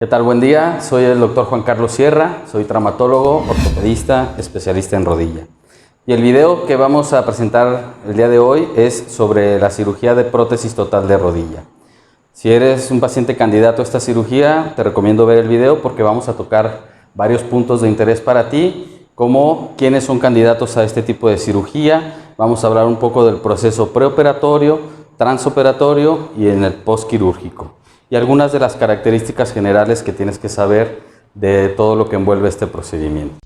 ¿Qué tal? Buen día, soy el doctor Juan Carlos Sierra, soy traumatólogo, ortopedista, especialista en rodilla. Y el video que vamos a presentar el día de hoy es sobre la cirugía de prótesis total de rodilla. Si eres un paciente candidato a esta cirugía, te recomiendo ver el video porque vamos a tocar varios puntos de interés para ti, como quiénes son candidatos a este tipo de cirugía. Vamos a hablar un poco del proceso preoperatorio, transoperatorio y en el postquirúrgico, y algunas de las características generales que tienes que saber de todo lo que envuelve este procedimiento.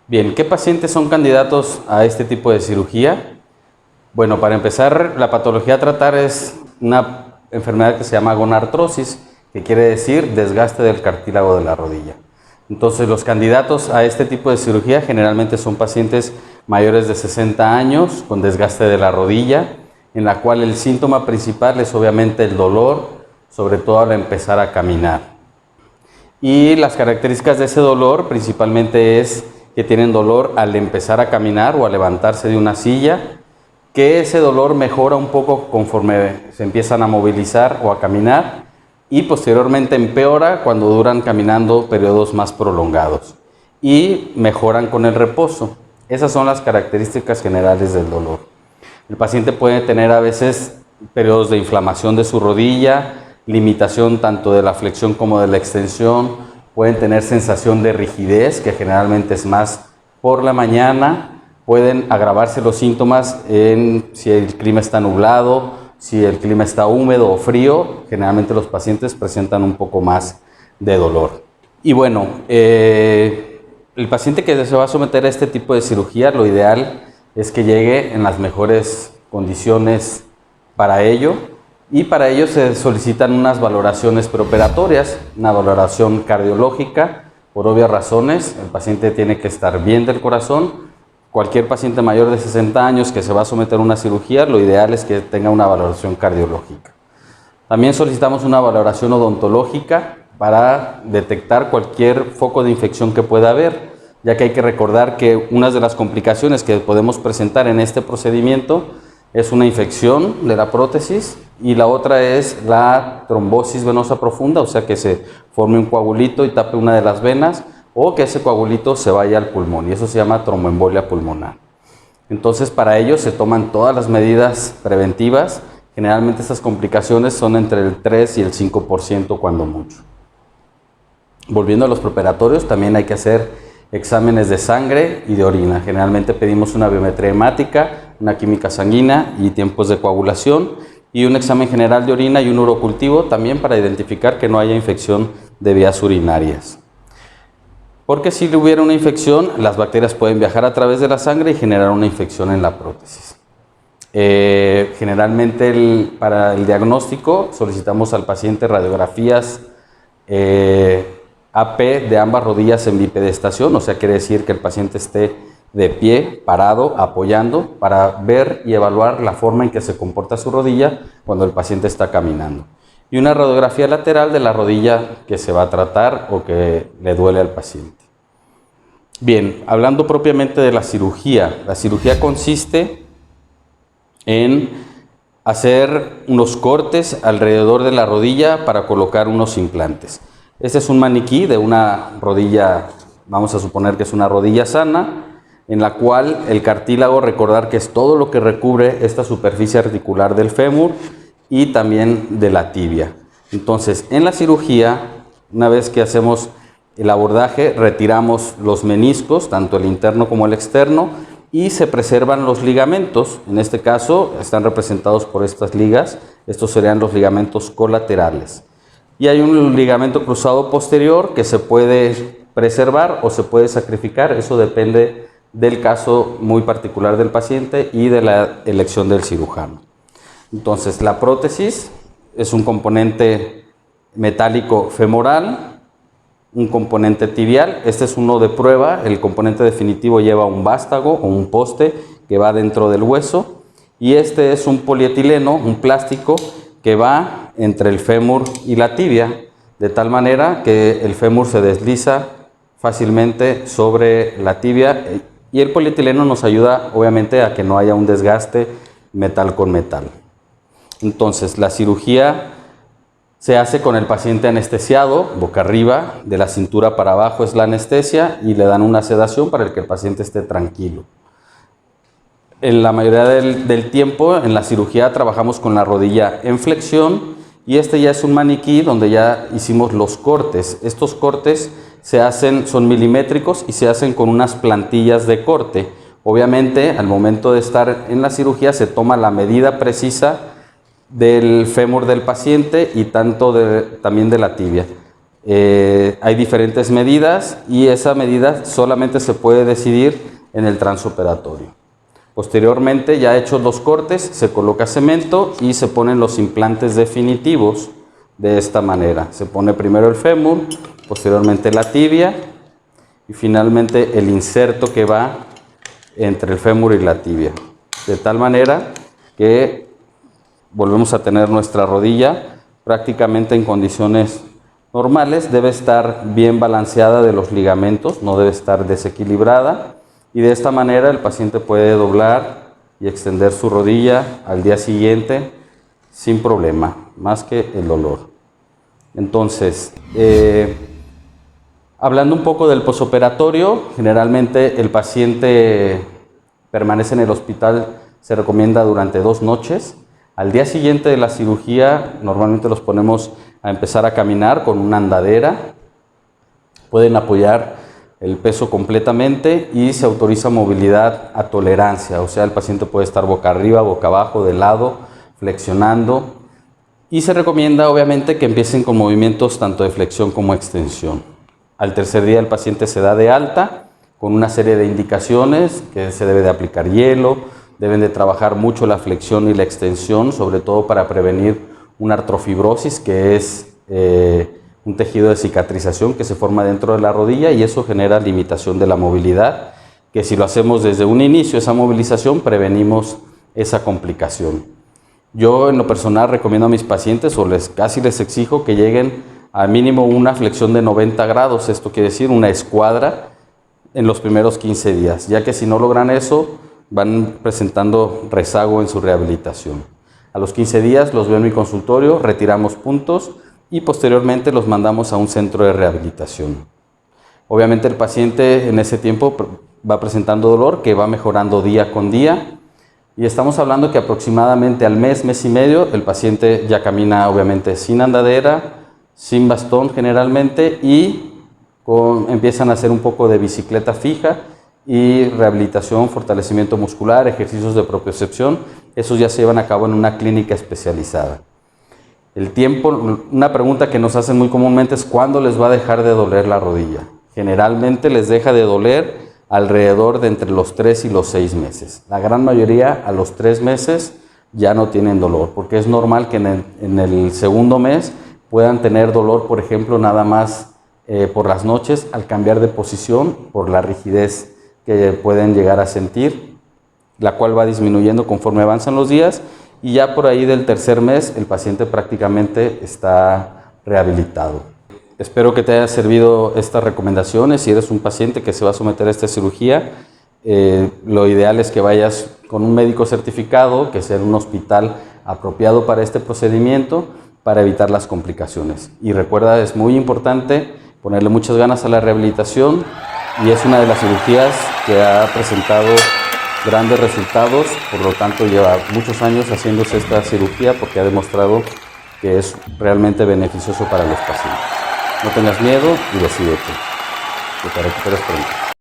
Bien, ¿qué pacientes son candidatos a este tipo de cirugía? Bueno, para empezar, la patología a tratar es una enfermedad que se llama gonartrosis, que quiere decir desgaste del cartílago de la rodilla. Entonces, los candidatos a este tipo de cirugía generalmente son pacientes mayores de 60 años con desgaste de la rodilla, en la cual el síntoma principal es obviamente el dolor, sobre todo al empezar a caminar. Y las características de ese dolor principalmente es que tienen dolor al empezar a caminar o a levantarse de una silla, que ese dolor mejora un poco conforme se empiezan a movilizar o a caminar, y posteriormente empeora cuando duran caminando periodos más prolongados y mejoran con el reposo. Esas son las características generales del dolor. El paciente puede tener a veces periodos de inflamación de su rodilla, limitación tanto de la flexión como de la extensión, pueden tener sensación de rigidez, que generalmente es más por la mañana, pueden agravarse los síntomas si el clima está nublado, si el clima está húmedo o frío. Generalmente los pacientes presentan un poco más de dolor. Y bueno, el paciente que se va a someter a este tipo de cirugía, lo ideal es que llegue en las mejores condiciones para ello, y para ello se solicitan unas valoraciones preoperatorias, una valoración cardiológica. Por obvias razones, el paciente tiene que estar bien del corazón. Cualquier paciente mayor de 60 años que se va a someter a una cirugía, lo ideal es que tenga una valoración cardiológica. También solicitamos una valoración odontológica para detectar cualquier foco de infección que pueda haber, ya que hay que recordar que una de las complicaciones que podemos presentar en este procedimiento es una infección de la prótesis, y la otra es la trombosis venosa profunda, o sea que se forme un coagulito y tape una de las venas, o que ese coagulito se vaya al pulmón, y eso se llama tromboembolia pulmonar. Entonces, para ello se toman todas las medidas preventivas. Generalmente estas complicaciones son entre el 3 y el 5% cuando mucho. Volviendo a los preoperatorios, también hay que hacer exámenes de sangre y de orina. Generalmente pedimos una biometría hemática, una química sanguínea y tiempos de coagulación, y un examen general de orina y un urocultivo también para identificar que no haya infección de vías urinarias. Porque si hubiera una infección, las bacterias pueden viajar a través de la sangre y generar una infección en la prótesis. Generalmente para el diagnóstico solicitamos al paciente radiografías AP de ambas rodillas en bipedestación, o sea, quiere decir que el paciente esté de pie, parado, apoyando, para ver y evaluar la forma en que se comporta su rodilla cuando el paciente está caminando. Y una radiografía lateral de la rodilla que se va a tratar o que le duele al paciente. Bien, hablando propiamente de la cirugía consiste en hacer unos cortes alrededor de la rodilla para colocar unos implantes. Este es un maniquí de una rodilla, vamos a suponer que es una rodilla sana, en la cual el cartílago, recordar que es todo lo que recubre esta superficie articular del fémur y también de la tibia. Entonces, en la cirugía, una vez que hacemos el abordaje, retiramos los meniscos, tanto el interno como el externo, y se preservan los ligamentos. En este caso, están representados por estas ligas. Estos serían los ligamentos colaterales. Y hay un ligamento cruzado posterior que se puede preservar o se puede sacrificar. Eso depende del caso muy particular del paciente y de la elección del cirujano. Entonces, la prótesis es un componente metálico femoral, un componente tibial. Este es uno de prueba. El componente definitivo lleva un vástago o un poste que va dentro del hueso, y este es un polietileno, un plástico que va entre el fémur y la tibia, de tal manera que el fémur se desliza fácilmente sobre la tibia Y el polietileno nos ayuda obviamente a que no haya un desgaste metal con metal. Entonces, la cirugía se hace con el paciente anestesiado, boca arriba, de la cintura para abajo es la anestesia y le dan una sedación para que el paciente esté tranquilo. En la mayoría del tiempo en la cirugía trabajamos con la rodilla en flexión y este ya es un maniquí donde ya hicimos los cortes. Estos cortes son milimétricos y se hacen con unas plantillas de corte. Obviamente al momento de estar en la cirugía se toma la medida precisa del fémur del paciente y también de la tibia. Hay diferentes medidas y esa medida solamente se puede decidir en el transoperatorio. Posteriormente, ya hechos los cortes, se coloca cemento y se ponen los implantes definitivos de esta manera. Se pone primero el fémur, posteriormente la tibia y finalmente el inserto que va entre el fémur y la tibia. De tal manera que volvemos a tener nuestra rodilla prácticamente en condiciones normales. Debe estar bien balanceada de los ligamentos, no debe estar desequilibrada. Y de esta manera el paciente puede doblar y extender su rodilla al día siguiente sin problema, más que el dolor. Entonces, hablando un poco del posoperatorio, generalmente el paciente permanece en el hospital, se recomienda durante 2 noches. Al día siguiente de la cirugía, normalmente los ponemos a empezar a caminar con una andadera. Pueden apoyar el peso completamente y se autoriza movilidad a tolerancia, o sea, el paciente puede estar boca arriba, boca abajo, de lado, flexionando. Y se recomienda obviamente que empiecen con movimientos tanto de flexión como extensión. Al tercer día el paciente se da de alta con una serie de indicaciones que se debe de aplicar hielo, deben de trabajar mucho la flexión y la extensión, sobre todo para prevenir una artrofibrosis que es un tejido de cicatrización que se forma dentro de la rodilla y eso genera limitación de la movilidad, que si lo hacemos desde un inicio, esa movilización, prevenimos esa complicación. Yo en lo personal recomiendo a mis pacientes o casi les exijo que lleguen al mínimo una flexión de 90 grados, esto quiere decir una escuadra en los primeros 15 días, ya que si no logran eso van presentando rezago en su rehabilitación. A los 15 días los veo en mi consultorio, retiramos puntos y posteriormente los mandamos a un centro de rehabilitación. Obviamente el paciente en ese tiempo va presentando dolor que va mejorando día con día y estamos hablando que aproximadamente al mes, mes y medio, el paciente ya camina obviamente sin andadera, sin bastón generalmente y empiezan a hacer un poco de bicicleta fija y rehabilitación, fortalecimiento muscular, ejercicios de propiocepción. Esos ya se llevan a cabo en una clínica especializada. El tiempo, una pregunta que nos hacen muy comúnmente es ¿cuándo les va a dejar de doler la rodilla? Generalmente les deja de doler alrededor de entre los 3 y los 6 meses. La gran mayoría a los 3 meses ya no tienen dolor, porque es normal que en el segundo mes puedan tener dolor, por ejemplo, nada más por las noches al cambiar de posición, por la rigidez que pueden llegar a sentir, la cual va disminuyendo conforme avanzan los días. Y ya por ahí del tercer mes el paciente prácticamente está rehabilitado. Espero que te haya servido estas recomendaciones. Si eres un paciente que se va a someter a esta cirugía, lo ideal es que vayas con un médico certificado, que sea en un hospital apropiado para este procedimiento, para evitar las complicaciones. Y recuerda, es muy importante ponerle muchas ganas a la rehabilitación y es una de las cirugías que ha presentado grandes resultados, por lo tanto lleva muchos años haciéndose esta cirugía porque ha demostrado que es realmente beneficioso para los pacientes. No tengas miedo y decídete, que te recuperes pronto.